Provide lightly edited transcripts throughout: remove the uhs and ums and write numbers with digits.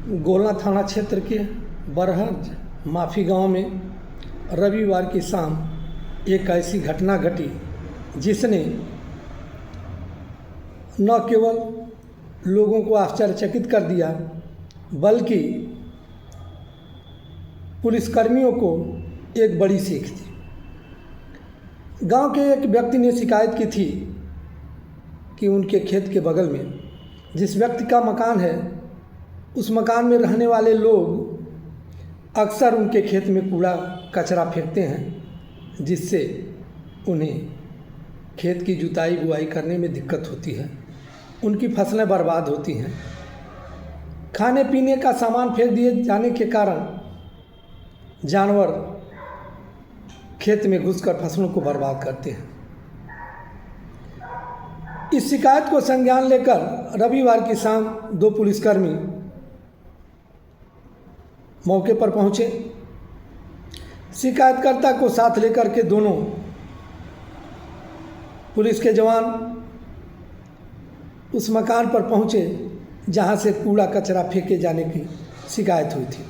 गोलना थाना क्षेत्र के बरहज माफी गांव में रविवार की शाम एक ऐसी घटना घटी जिसने न केवल लोगों को आश्चर्यचकित कर दिया बल्कि पुलिसकर्मियों को एक बड़ी सीख दी। गांव के एक व्यक्ति ने शिकायत की थी कि उनके खेत के बगल में जिस व्यक्ति का मकान है उस मकान में रहने वाले लोग अक्सर उनके खेत में कूड़ा कचरा फेंकते हैं, जिससे उन्हें खेत की जुताई बुआई करने में दिक्कत होती है, उनकी फसलें बर्बाद होती हैं। खाने पीने का सामान फेंक दिए जाने के कारण जानवर खेत में घुसकर फसलों को बर्बाद करते हैं। इस शिकायत को संज्ञान लेकर रविवार की शाम दो पुलिसकर्मी मौके पर पहुंचे। शिकायतकर्ता को साथ लेकर के दोनों पुलिस के जवान उस मकान पर पहुंचे जहां से कूड़ा कचरा फेंके जाने की शिकायत हुई थी।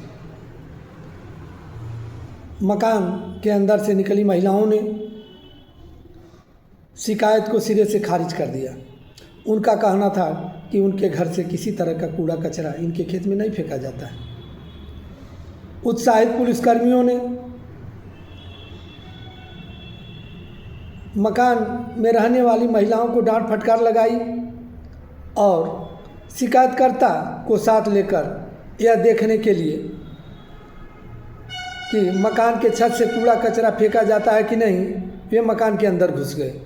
मकान के अंदर से निकली महिलाओं ने शिकायत को सिरे से खारिज कर दिया। उनका कहना था कि उनके घर से किसी तरह का कूड़ा कचरा इनके खेत में नहीं फेंका जाता है। उत्साहित पुलिसकर्मियों ने मकान में रहने वाली महिलाओं को डांट फटकार लगाई और शिकायतकर्ता को साथ लेकर यह देखने के लिए कि मकान के छत से कूड़ा कचरा फेंका जाता है कि नहीं, वे मकान के अंदर घुस गए।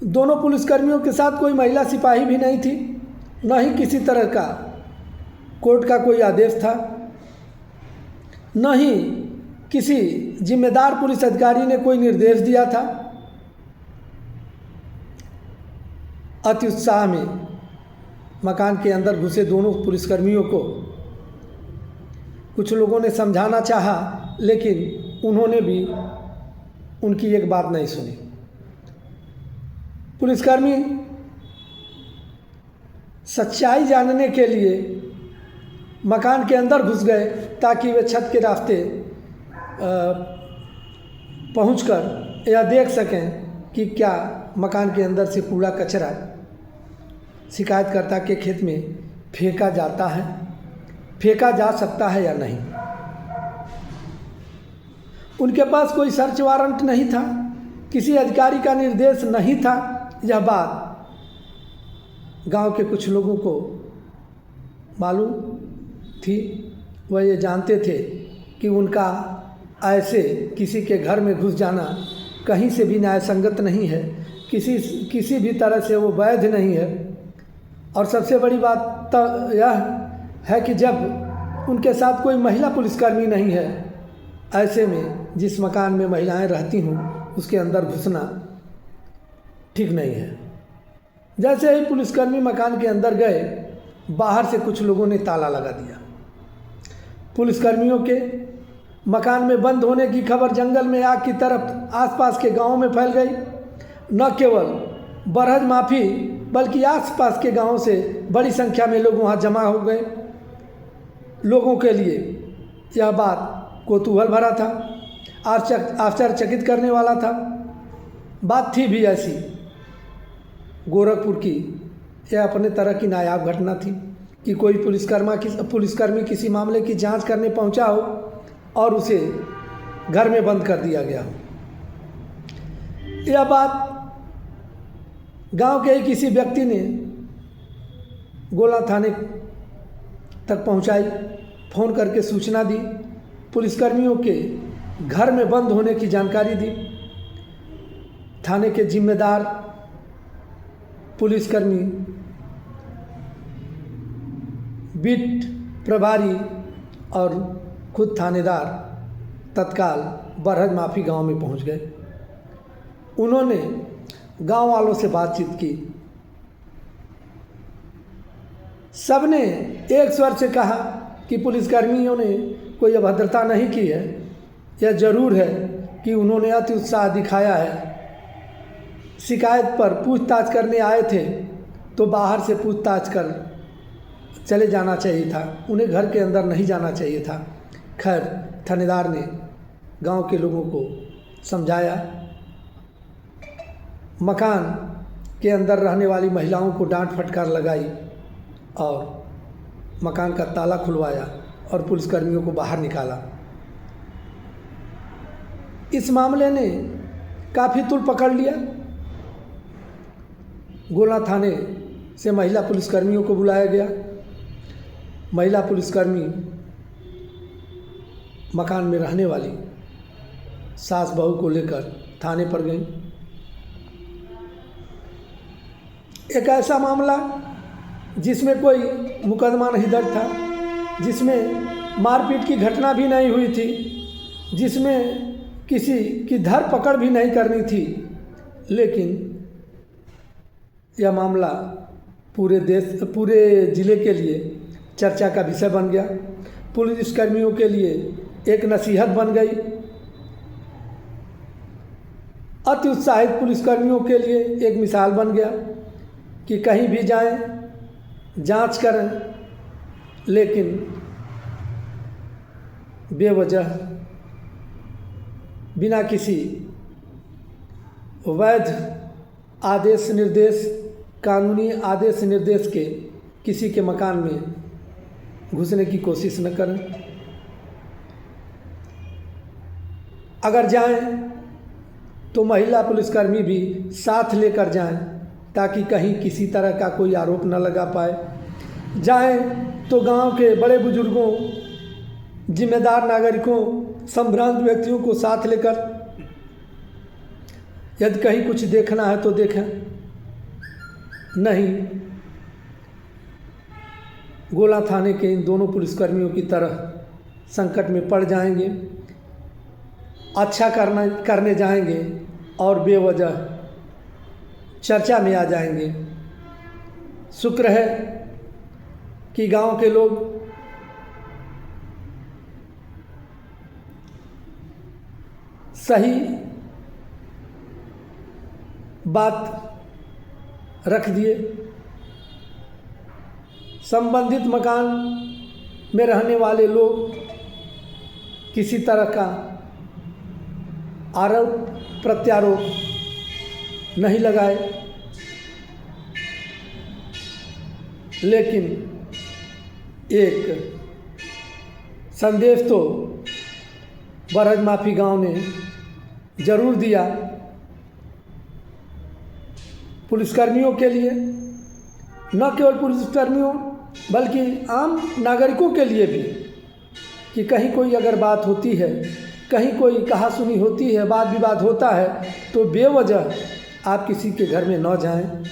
दोनों पुलिसकर्मियों के साथ कोई महिला सिपाही भी नहीं थी, न ही किसी तरह का कोर्ट का कोई आदेश था, न ही किसी जिम्मेदार पुलिस अधिकारी ने कोई निर्देश दिया था। अति उत्साह में मकान के अंदर घुसे दोनों पुलिसकर्मियों को कुछ लोगों ने समझाना चाहा, लेकिन उन्होंने भी उनकी एक बात नहीं सुनी। पुलिसकर्मी सच्चाई जानने के लिए मकान के अंदर घुस गए ताकि वे छत के रास्ते पहुंचकर यह देख सकें कि क्या मकान के अंदर से कूड़ा कचरा शिकायतकर्ता के खेत में फेंका जा सकता है या नहीं। उनके पास कोई सर्च वारंट नहीं था, किसी अधिकारी का निर्देश नहीं था। यह बात गांव के कुछ लोगों को मालूम थी। वह ये जानते थे कि उनका ऐसे किसी के घर में घुस जाना कहीं से भी न्याय संगत नहीं है, किसी भी तरह से वो वैध नहीं है। और सबसे बड़ी बात तो यह है कि जब उनके साथ कोई महिला पुलिसकर्मी नहीं है, ऐसे में जिस मकान में महिलाएं रहती हों उसके अंदर घुसना ठीक नहीं है। जैसे ही पुलिसकर्मी मकान के अंदर गए, बाहर से कुछ लोगों ने ताला लगा दिया। पुलिसकर्मियों के मकान में बंद होने की खबर जंगल में आग की तरफ आसपास के गांवों में फैल गई। न केवल बरहज माफी बल्कि आसपास के गांवों से बड़ी संख्या में लोग वहां जमा हो गए। लोगों के लिए यह बात कौतूहल भरा था, आश्चर्यचकित करने वाला था। बात थी भी ऐसी गोरखपुर की, यह अपने तरह की नायाब घटना थी कि कोई पुलिसकर्मी किसी मामले की जांच करने पहुंचा हो और उसे घर में बंद कर दिया गया हो। यह बात गांव के ही किसी व्यक्ति ने गोला थाने तक पहुंचाई, फ़ोन करके सूचना दी, पुलिसकर्मियों के घर में बंद होने की जानकारी दी। थाने के जिम्मेदार पुलिसकर्मी, बीट प्रभारी और खुद थानेदार तत्काल बरहज माफी गांव में पहुंच गए। उन्होंने गांव वालों से बातचीत की। सबने एक स्वर से कहा कि पुलिसकर्मियों ने कोई अभद्रता नहीं की है। यह जरूर है कि उन्होंने अति उत्साह दिखाया है। शिकायत पर पूछताछ करने आए थे तो बाहर से पूछताछ कर चले जाना चाहिए था, उन्हें घर के अंदर नहीं जाना चाहिए था। खैर थानेदार ने गांव के लोगों को समझाया, मकान के अंदर रहने वाली महिलाओं को डांट फटकार लगाई और मकान का ताला खुलवाया और पुलिसकर्मियों को बाहर निकाला। इस मामले ने काफ़ी तूल पकड़ लिया। गोला थाने से महिला पुलिसकर्मियों को बुलाया गया। महिला पुलिसकर्मी मकान में रहने वाली सास बहू को लेकर थाने पर गई। एक ऐसा मामला जिसमें कोई मुकदमा नहीं दर्ज था, जिसमें मारपीट की घटना भी नहीं हुई थी, जिसमें किसी की धरपकड़ भी नहीं करनी थी, लेकिन यह मामला पूरे ज़िले के लिए चर्चा का विषय बन गया। पुलिसकर्मियों के लिए एक नसीहत बन गई। अति उत्साहित पुलिसकर्मियों के लिए एक मिसाल बन गया कि कहीं भी जाएं, जांच करें, लेकिन बेवजह बिना किसी वैध आदेश निर्देश, कानूनी आदेश निर्देश के किसी के मकान में घुसने की कोशिश न करें। अगर जाएं तो महिला पुलिसकर्मी भी साथ लेकर जाएं, ताकि कहीं किसी तरह का कोई आरोप न लगा पाए। जाएं तो गांव के बड़े बुजुर्गों, जिम्मेदार नागरिकों, संभ्रांत व्यक्तियों को साथ लेकर, यदि कहीं कुछ देखना है तो देखें, नहीं गोला थाने के इन दोनों पुलिसकर्मियों की तरह संकट में पड़ जाएंगे, अच्छा करने जाएंगे और बेवजह चर्चा में आ जाएंगे। शुक्र है कि गांव के लोग सही बात रख दिए। संबंधित मकान में रहने वाले लोग किसी तरह का आरोप प्रत्यारोप नहीं लगाए, लेकिन एक संदेश तो बरहज गांव ने जरूर दिया पुलिसकर्मियों के लिए, न केवल पुलिसकर्मियों बल्कि आम नागरिकों के लिए भी, कि कहीं कोई अगर बात होती है, कहीं कोई कहा सुनी होती है, वाद विवाद होता है, तो बेवजह आप किसी के घर में न जाएं,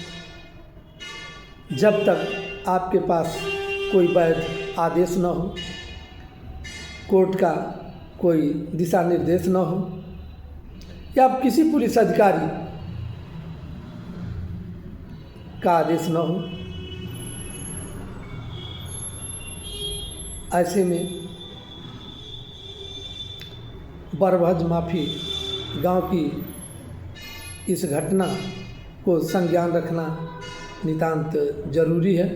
जब तक आपके पास कोई वैध आदेश न हो, कोर्ट का कोई दिशा निर्देश न हो, या किसी पुलिस अधिकारी का आदेश न हो। ऐसे में बरभज माफी गांव की इस घटना को संज्ञान रखना नितांत जरूरी है।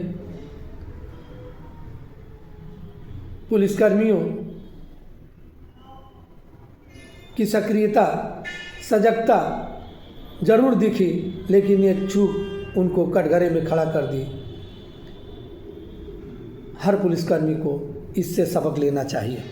पुलिसकर्मियों की सक्रियता, सजगता जरूर दिखी, लेकिन ये चूक उनको कटघरे में खड़ा कर दी। हर पुलिसकर्मी को इससे सबक लेना चाहिए।